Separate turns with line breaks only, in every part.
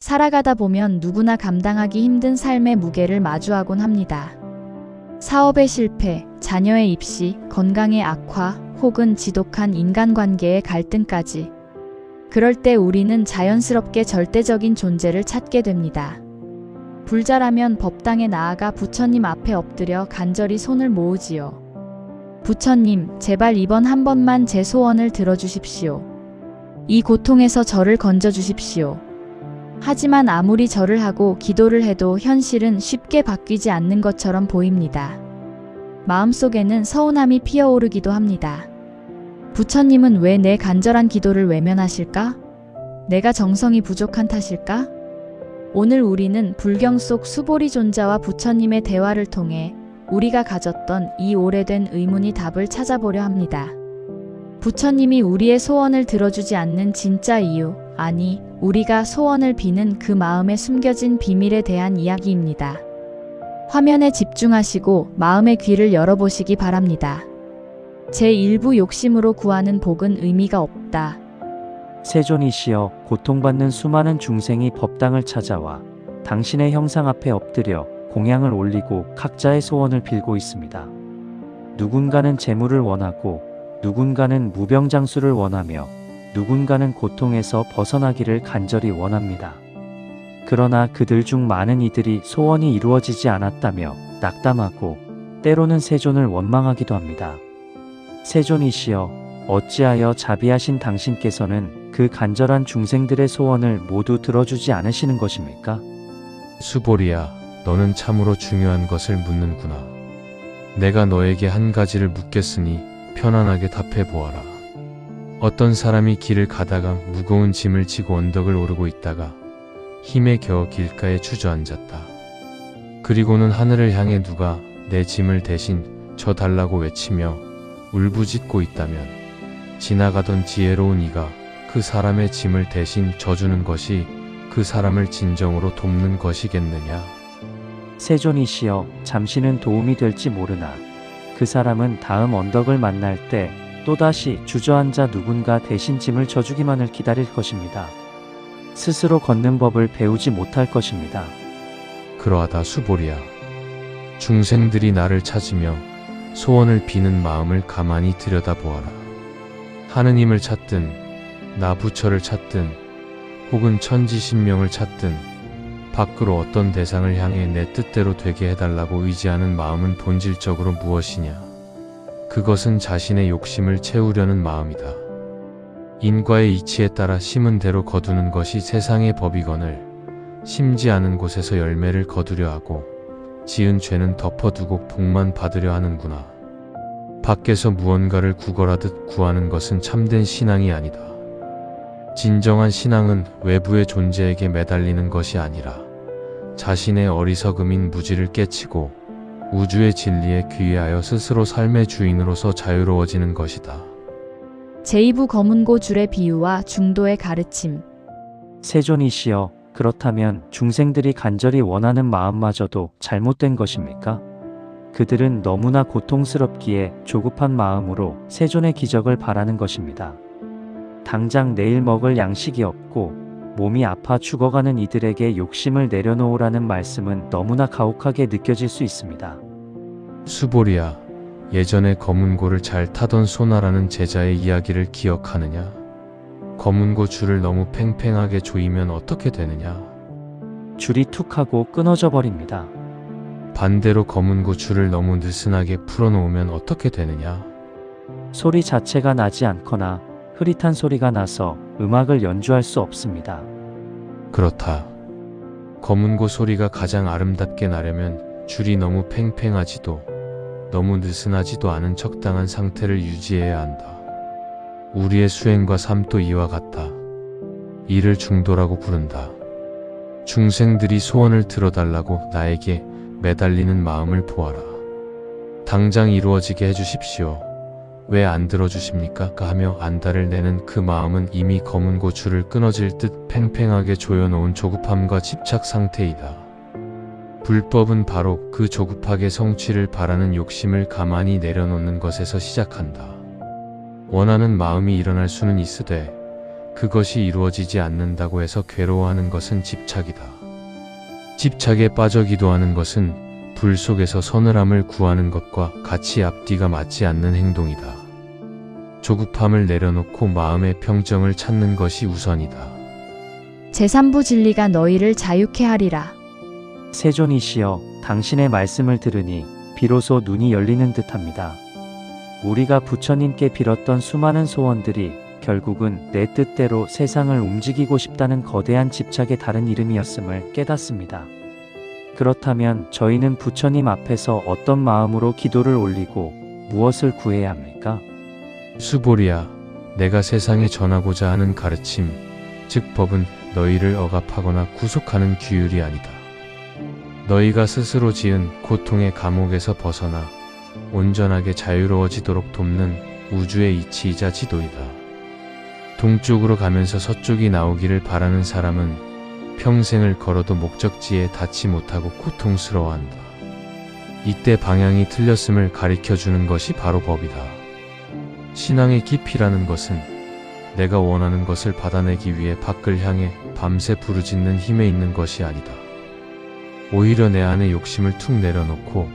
살아가다 보면 누구나 감당하기 힘든 삶의 무게를 마주하곤 합니다. 사업의 실패, 자녀의 입시, 건강의 악화, 혹은 지독한 인간관계의 갈등까지. 그럴 때 우리는 자연스럽게 절대적인 존재를 찾게 됩니다. 불자라면 법당에 나아가 부처님 앞에 엎드려 간절히 손을 모으지요. 부처님, 제발 이번 한 번만 제 소원을 들어주십시오. 이 고통에서 저를 건져주십시오. 하지만 아무리 절을 하고 기도를 해도 현실은 쉽게 바뀌지 않는 것처럼 보입니다. 마음속에는 서운함이 피어오르기도 합니다. 부처님은 왜 내 간절한 기도를 외면하실까? 내가 정성이 부족한 탓일까? 오늘 우리는 불경 속 수보리 존자와 부처님의 대화를 통해 우리가 가졌던 이 오래된 의문이 답을 찾아보려 합니다. 부처님이 우리의 소원을 들어주지 않는 진짜 이유, 아니, 우리가 소원을 비는 그 마음에 숨겨진 비밀에 대한 이야기입니다. 화면에 집중하시고 마음의 귀를 열어보시기 바랍니다. 제1부 욕심으로 구하는 복은 의미가 없다.
세존이시여, 고통받는 수많은 중생이 법당을 찾아와 당신의 형상 앞에 엎드려 공양을 올리고 각자의 소원을 빌고 있습니다. 누군가는 재물을 원하고, 누군가는 무병장수를 원하며, 누군가는 고통에서 벗어나기를 간절히 원합니다. 그러나 그들 중 많은 이들이 소원이 이루어지지 않았다며 낙담하고 때로는 세존을 원망하기도 합니다. 세존이시여, 어찌하여 자비하신 당신께서는 그 간절한 중생들의 소원을 모두 들어주지 않으시는 것입니까?
수보리야, 너는 참으로 중요한 것을 묻는구나. 내가 너에게 한 가지를 묻겠으니 편안하게 답해 보아라. 어떤 사람이 길을 가다가 무거운 짐을 지고 언덕을 오르고 있다가 힘에 겨워 길가에 주저앉았다. 그리고는 하늘을 향해 누가 내 짐을 대신 져 달라고 외치며 울부짖고 있다면 지나가던 지혜로운 이가 그 사람의 짐을 대신 져주는 것이 그 사람을 진정으로 돕는 것이겠느냐?
세존이시여, 잠시는 도움이 될지 모르나 그 사람은 다음 언덕을 만날 때 또다시 주저앉아 누군가 대신 짐을 져주기만을 기다릴 것입니다. 스스로 걷는 법을 배우지 못할 것입니다.
그러하다 수보리야. 중생들이 나를 찾으며 소원을 비는 마음을 가만히 들여다보아라. 하느님을 찾든 나 부처를 찾든 혹은 천지신명을 찾든 밖으로 어떤 대상을 향해 내 뜻대로 되게 해달라고 의지하는 마음은 본질적으로 무엇이냐? 그것은 자신의 욕심을 채우려는 마음이다. 인과의 이치에 따라 심은 대로 거두는 것이 세상의 법이거늘 심지 않은 곳에서 열매를 거두려 하고 지은 죄는 덮어두고 복만 받으려 하는구나. 밖에서 무언가를 구걸하듯 구하는 것은 참된 신앙이 아니다. 진정한 신앙은 외부의 존재에게 매달리는 것이 아니라 자신의 어리석음인 무지를 깨치고 우주의 진리에 귀의하여 스스로 삶의 주인으로서 자유로워지는 것이다.
제2부 검은고 줄의 비유와 중도의 가르침.
세존이시여, 그렇다면 중생들이 간절히 원하는 마음마저도 잘못된 것입니까? 그들은 너무나 고통스럽기에 조급한 마음으로 세존의 기적을 바라는 것입니다. 당장 내일 먹을 양식이 없고 몸이 아파 죽어가는 이들에게 욕심을 내려놓으라는 말씀은 너무나 가혹하게 느껴질 수 있습니다.
수보리야, 예전에 검은고를 잘 타던 소나라는 제자의 이야기를 기억하느냐? 검은고 줄을 너무 팽팽하게 조이면 어떻게 되느냐?
줄이 툭 하고 끊어져 버립니다.
반대로 검은고 줄을 너무 느슨하게 풀어놓으면 어떻게 되느냐?
소리 자체가 나지 않거나 흐릿한 소리가 나서 음악을 연주할 수 없습니다.
그렇다. 검은고 소리가 가장 아름답게 나려면 줄이 너무 팽팽하지도 너무 느슨하지도 않은 적당한 상태를 유지해야 한다. 우리의 수행과 삶도 이와 같다. 이를 중도라고 부른다. 중생들이 소원을 들어달라고 나에게 매달리는 마음을 보아라. 당장 이루어지게 해주십시오. 왜 안 들어주십니까? 하며 안달을 내는 그 마음은 이미 검은고 줄을 끊어질 듯 팽팽하게 조여놓은 조급함과 집착 상태이다. 불법은 바로 그 조급하게 성취를 바라는 욕심을 가만히 내려놓는 것에서 시작한다. 원하는 마음이 일어날 수는 있으되 그것이 이루어지지 않는다고 해서 괴로워하는 것은 집착이다. 집착에 빠져 기도하는 것은 불 속에서 서늘함을 구하는 것과 같이 앞뒤가 맞지 않는 행동이다. 조급함을 내려놓고 마음의 평정을 찾는 것이 우선이다.
제3부 진리가 너희를 자유케 하리라.
세존이시여, 당신의 말씀을 들으니 비로소 눈이 열리는 듯합니다. 우리가 부처님께 빌었던 수많은 소원들이 결국은 내 뜻대로 세상을 움직이고 싶다는 거대한 집착의 다른 이름이었음을 깨닫습니다. 그렇다면 저희는 부처님 앞에서 어떤 마음으로 기도를 올리고 무엇을 구해야 합니까?
수보리야, 내가 세상에 전하고자 하는 가르침, 즉 법은 너희를 억압하거나 구속하는 규율이 아니다. 너희가 스스로 지은 고통의 감옥에서 벗어나 온전하게 자유로워지도록 돕는 우주의 이치이자 지도이다. 동쪽으로 가면서 서쪽이 나오기를 바라는 사람은 평생을 걸어도 목적지에 닿지 못하고 고통스러워한다. 이때 방향이 틀렸음을 가리켜주는 것이 바로 법이다. 신앙의 깊이라는 것은 내가 원하는 것을 받아내기 위해 밖을 향해 밤새 부르짖는 힘에 있는 것이 아니다. 오히려 내 안의 욕심을 툭 내려놓고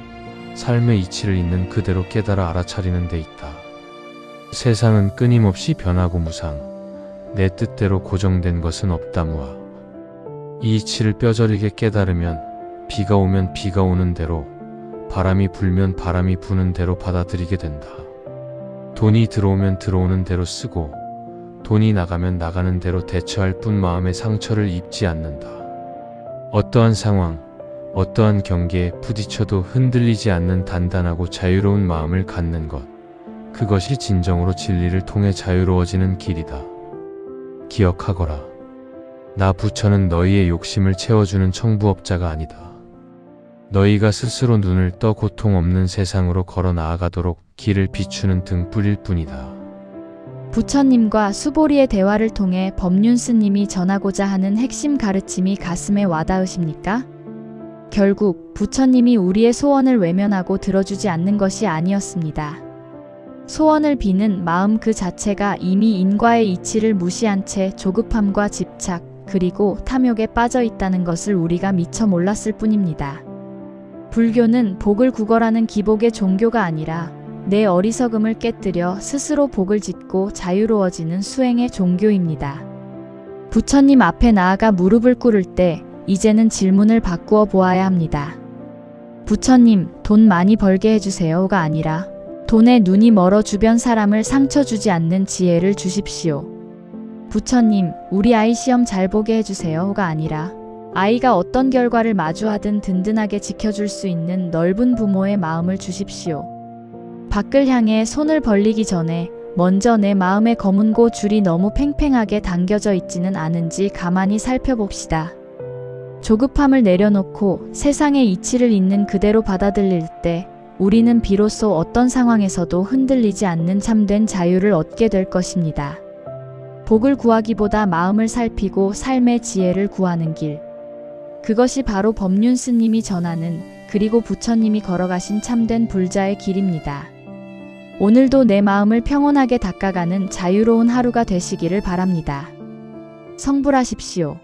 삶의 이치를 있는 그대로 깨달아 알아차리는 데 있다. 세상은 끊임없이 변하고 무상, 내 뜻대로 고정된 것은 없다무아. 이 이치를 뼈저리게 깨달으면 비가 오면 비가 오는 대로, 바람이 불면 바람이 부는 대로 받아들이게 된다. 돈이 들어오면 들어오는 대로 쓰고 돈이 나가면 나가는 대로 대처할 뿐 마음의 상처를 입지 않는다. 어떠한 상황, 어떠한 경계에 부딪혀도 흔들리지 않는 단단하고 자유로운 마음을 갖는 것, 그것이 진정으로 진리를 통해 자유로워지는 길이다. 기억하거라. 나 부처는 너희의 욕심을 채워주는 청부업자가 아니다. 너희가 스스로 눈을 떠 고통 없는 세상으로 걸어 나아가도록 길을 비추는 등불일 뿐이다.
부처님과 수보리의 대화를 통해 법륜 스님이 전하고자 하는 핵심 가르침이 가슴에 와닿으십니까? 결국 부처님이 우리의 소원을 외면하고 들어주지 않는 것이 아니었습니다. 소원을 비는 마음 그 자체가 이미 인과의 이치를 무시한 채 조급함과 집착, 그리고 탐욕에 빠져 있다는 것을 우리가 미처 몰랐을 뿐입니다. 불교는 복을 구걸하는 기복의 종교가 아니라 내 어리석음을 깨뜨려 스스로 복을 짓고 자유로워지는 수행의 종교입니다. 부처님 앞에 나아가 무릎을 꿇을 때 이제는 질문을 바꾸어 보아야 합니다. 부처님, 돈 많이 벌게 해주세요가 아니라 돈에 눈이 멀어 주변 사람을 상처 주지 않는 지혜를 주십시오. 부처님, 우리 아이 시험 잘 보게 해주세요가 아니라 아이가 어떤 결과를 마주하든 든든하게 지켜줄 수 있는 넓은 부모의 마음을 주십시오. 밖을 향해 손을 벌리기 전에 먼저 내 마음의 검은고 줄이 너무 팽팽하게 당겨져 있지는 않은지 가만히 살펴봅시다. 조급함을 내려놓고 세상의 이치를 있는 그대로 받아들일 때 우리는 비로소 어떤 상황에서도 흔들리지 않는 참된 자유를 얻게 될 것입니다. 복을 구하기보다 마음을 살피고 삶의 지혜를 구하는 길. 그것이 바로 법륜 스님이 전하는, 그리고 부처님이 걸어가신 참된 불자의 길입니다. 오늘도 내 마음을 평온하게 닦아가는 자유로운 하루가 되시기를 바랍니다. 성불하십시오.